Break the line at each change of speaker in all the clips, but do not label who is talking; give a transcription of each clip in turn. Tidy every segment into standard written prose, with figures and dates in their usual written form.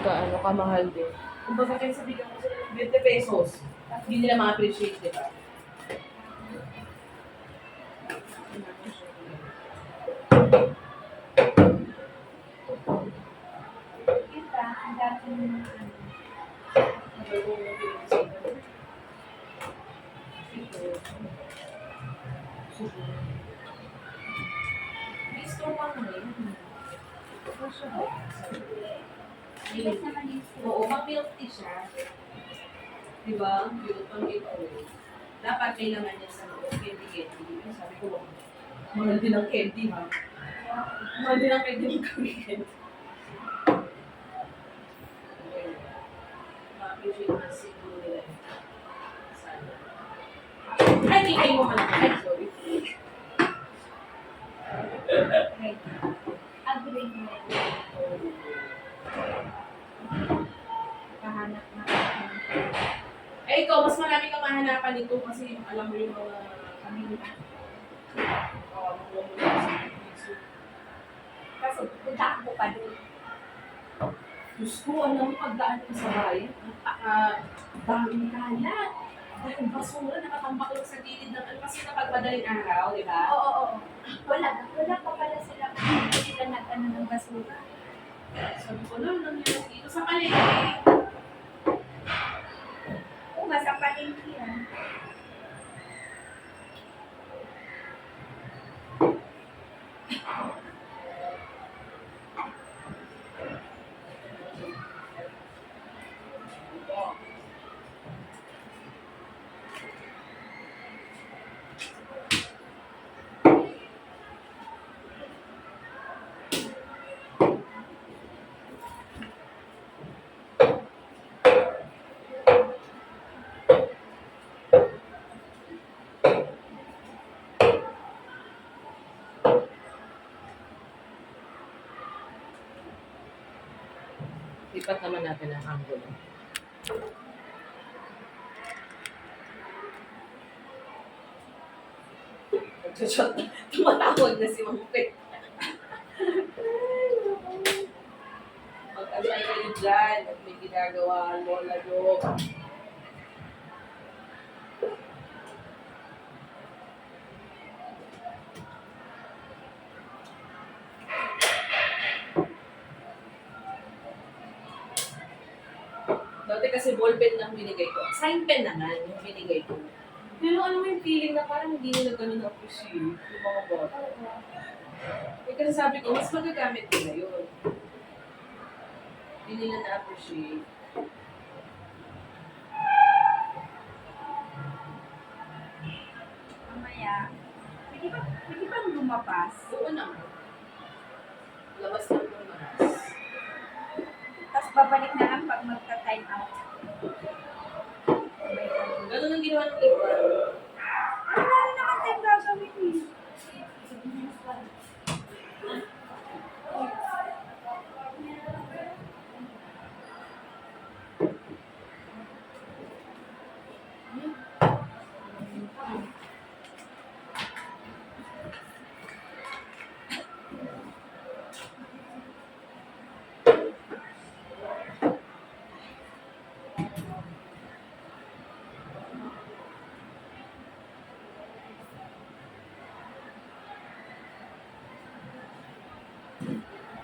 ano, kamahal din. Kumbaga kayo sa bigyan ko sila ng 20 pesos, hindi nila ma-appreciate, di ba?
Kita, ang dati ng
Gusto pa ngayon.
Bilis naman yung
Oo, pang-milk tea siya. Diba? Pang-milk tea. Dapat may laman niya sa loob. Candy. Sabi ko, mahal din ang candy, ha? Mahal din ang candy ng candy. Ma-appreciate na siguro nila yun. Sana. Ay, tingay mo man. Ay, sorry.
right. Agree mo. Kahanap na.
Eh, ikaw, mas marami kang mahanapan nito kasi alam mo yung mga
Pamilya.
Kasi
Takbo pa doon.
Diyos ko, alam mo, pagdaan ko sa bayan, daming kalat. Dahil basura, nakatambak lang sa gilid ng ano, kasi kapag madaling araw, di ba?
Oo. Wala pa pala sila. Hindi sila nag-ano ng basura.
Sabi ko, lang nangyari dito sa palengke.
Kung sa palengke yan.
Lipat naman natin ang angulo. Nagsushot na. Tumatawag na si Mampet. Mag-asay kayo dyan at may ginagawa lola nyo. Dati kasi ballpen lang binigay ko. Sign pen naman yung binigay ko. Pero ano mo yung feeling na parang hindi nila ganun appreciate yung mga bata. Eh kasi sabi ko, mas magagamit nila yun. Hindi nila na-appreciate.
Mamaya. Pwede ba lumabas?
Oo naman. Labas lang ng maras.
Tapos babalik na lang pag magka-time out.
Ganun ang ginawa ng iba.
Wala rin naman tayong gagawin eh.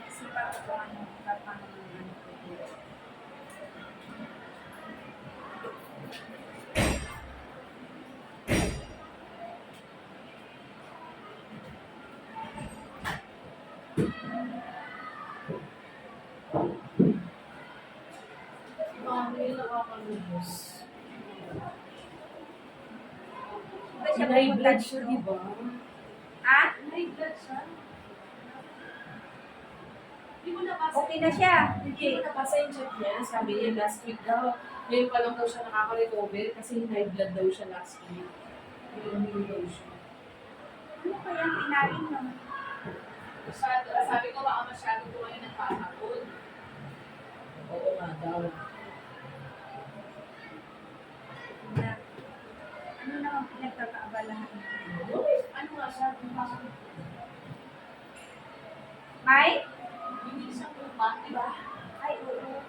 Kasi pa ako ano, papangalan ko dito.
Mami, nakakalubos.
Ba siya
High
pumunta
blood siya,
dito?
di ba?
Ah?
High blood siya. Hindi mo nabasa.
Okay na siya.
Hindi mo nabasa yung chat niya. Sabi niya last week daw. Ngayon pa lang daw siya nakaka-recover kasi high blood daw siya last week. Hindi daw siya.
Ano kaya ang kinain mo?
Sabi ko baka masyado kumain ng kahapon. Oo nga daw.
Ano naman pinagkakaabalahan mo?
Ano nga siya?
May?
Hindi siya kumpa, di ba?
Ay, oo.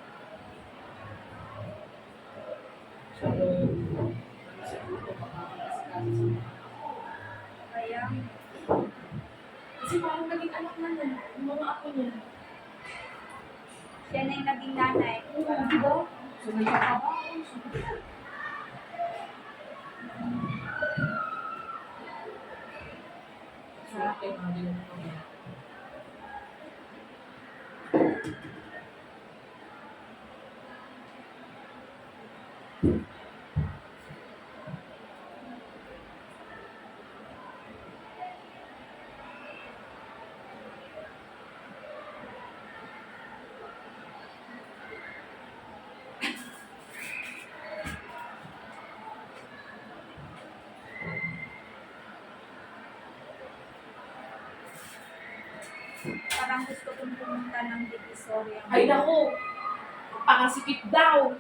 Siya na yung naging nanay. Oo, di ba?
So, nagkakaba. Swerte nga din ako.
Parang gusto kong pumunta ng Divisoria.
Ay, naku! Pangasikip daw!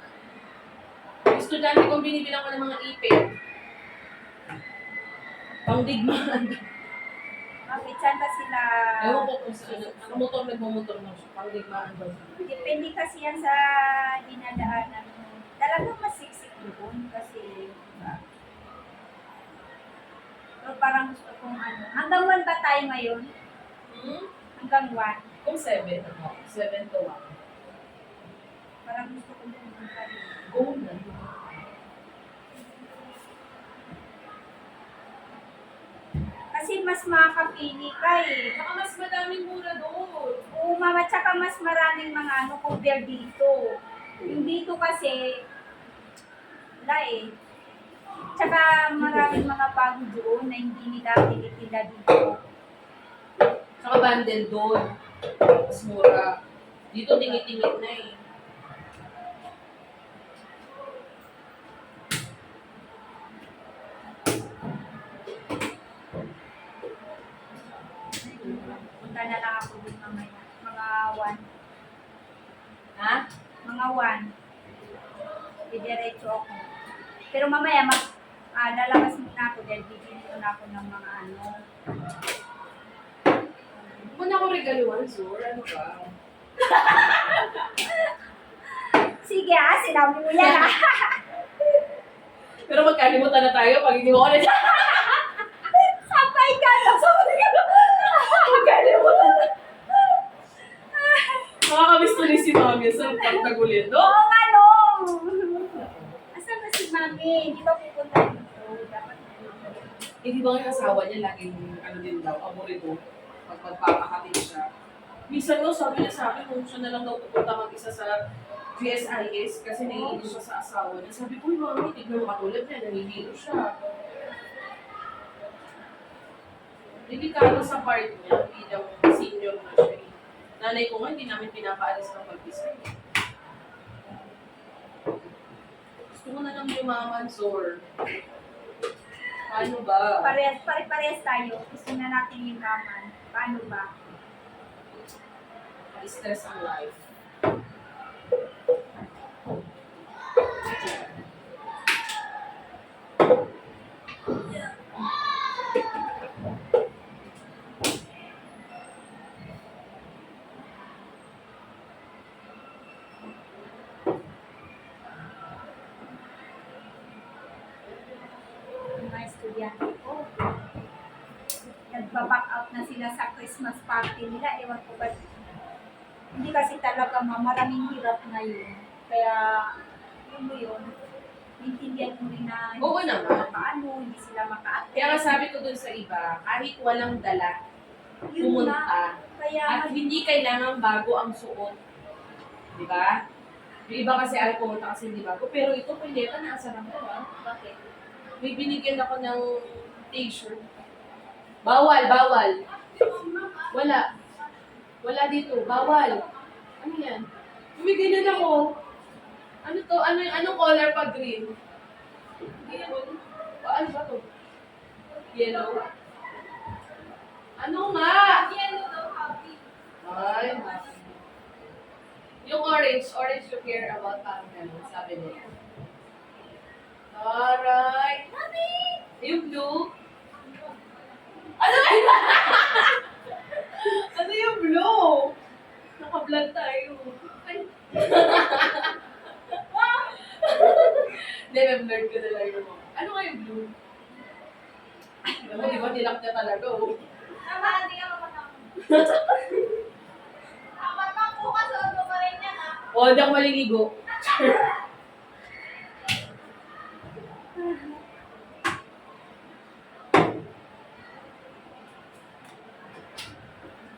Estudyante kong binibilang ko ng mga ipin. Pangdigmaan.
Bakit saan ba sila?
Ewan ko kung saan. Nakamotor, nagmumotor na siya. Pangdigmaan daw.
Depende kasi yan sa dinadaanan mo. Talagang masiksik doon kasi pero parang gusto kong ano. Hanggang 1 ba tayo ngayon?
Hmm?
Hanggang 1.
Kung 7, ano? 7 to 1.
Parang gusto kong pumunta doon.
Go na.
Kasi mas makakapili ka eh.
Saka mas madaming mura doon.
Oo, mama, tsaka mas maraming mga ano cover dito. Yung dito kasi, wala eh. Tsaka maraming mga bago doon na hindi nila tinitila dito.
Saka bundle doon. Mas mura. Dito tingit-tingit na eh.
Punta na lang ako dun mamaya. Mga 1.
Ha?
Mga 1. Didiretso ako. Pero mamaya, lalabas muna ako dahil bibili muna ako ng mga ano.
Muna ko regaluhan, Zur. Ano ka?
Sige sinabi mo yan
Pero magkalimutan na tayo pag hindi mo ko na
Sabay ka na!
magkalimutan na. Nakakamiss tuloy si Mami sa pagtagulit, no?
Oo nga no! Asan ba si Mami? Di ba pupunta dito? Dapat
Hindi ba yung asawa niya laging ano din daw, aborito pag magpapakatid siya. Minsan no, sabi niya sa akin kung siya na lang daw pupunta mag-isa sa GSIS kasi naiinis siya sa asawa niya. Sabi ko, Mami, tignan mo katulad niya, nanihilo siya. Delikado sa part niya, bilang senior na siya. Nanay ko nga, hindi namin pinapaalis ng mag-isa. Gusto mo na lang yumaman, Zor. Paano ba?
Pare-parehas tayo. Gusto na natin yung naman. Paano ba?
Stress ang life.
Yung mga estudyante ko. Nagba-back out na sila sa Christmas party nila. Ewan ko ba. Hindi kasi talaga maraming hirap ngayon. Kaya, yun mo yun. Intindihan mo rin na
Oo
hindi
naman.
sila makaano, hindi sila maka-attend.
Kaya nga sabi ko dun sa iba, kahit walang dala,
Yun na.
pumunta.
Kaya,
At hindi kailangan bago ang suot. Di ba? Yung iba kasi ay pumunta kasi hindi bago. Pero ito, pileta na asa lang ko.
bakit?
May binigyan ako ng t-shirt. Bawal, bawal. Wala. Wala dito. Bawal. Ano yan? May ganyan ako. Ano to? Anong color pa green? Hindi yun. Ano ba to? Yellow? Ano nga?
Yellow daw, happy.
Ay, happy. Yung orange you care about parang gano'n, sabi nila. Alright.
Mami!
Yung blue? Ano ba? Ano yung blue? Naka-vlog tayo. Ay. Hindi, may-blurred ko na lang yung mga. Ano nga yung blue? Alam mo, di ba nilak niya talaga, oh.
Tama, hindi ka mapatang. Kapag po ka, solo pa rin yan, ha?
O, hindi ako maliligo.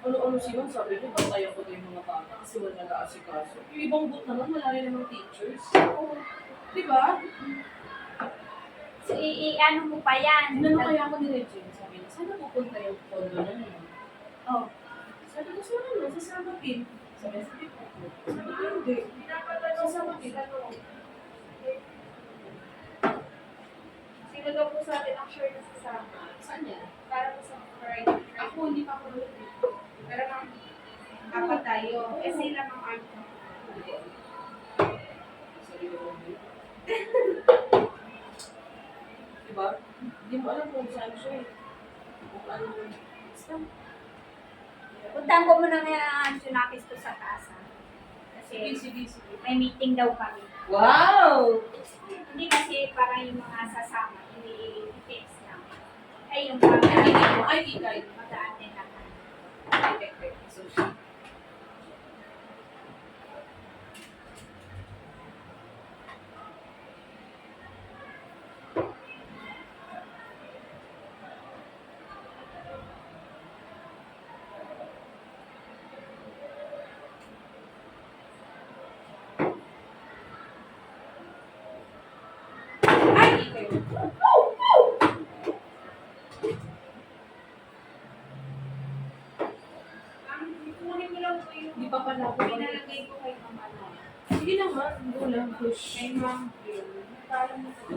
Ano-ano si Ma'am, sabi niyo, bantayan ko yung mga bata kasi wala nag-aasikaso. Yung ibang boot naman, wala rin namang teachers. Di ba?
So, ano mo pa yan?
Ano kaya ako ni Regine? Sabi niya, sana pupunta yung pondo na yun.
Oh.
Sabi ko, sana no, sasama pin. Sabi ko, sabi ko, hindi. Sasama pin.
Sino daw po sa atin ang sure na sasama?
Saan yan?
Para po sa Friday.
Ako, hindi pa ako nalagay.
Pero nang apat tayo. Eh sila ng Arto.
Sabi ko, hindi. Diba? Hindi mo alam kung saan siya eh. Kung ano yun. Basta.
Puntahan ko muna nga Junakis ko sa taas. Ha?
Sige,
Kasi
sige, sige.
may meeting daw kami.
Wow!
Hindi kasi para yung mga sasama, hindi i-text lang. Ay, yung
Ay,
mga
hindi mo. Ay, ikay.
mag-a-attend naman.
Ay, tek. So, ay, ikay.
Kunin mo lang po yung
Hindi pa pala ako.
pinalagay ko kay Mama.
Sige naman, go lang, push.
Kay Ma'am Bill. Parang mo po.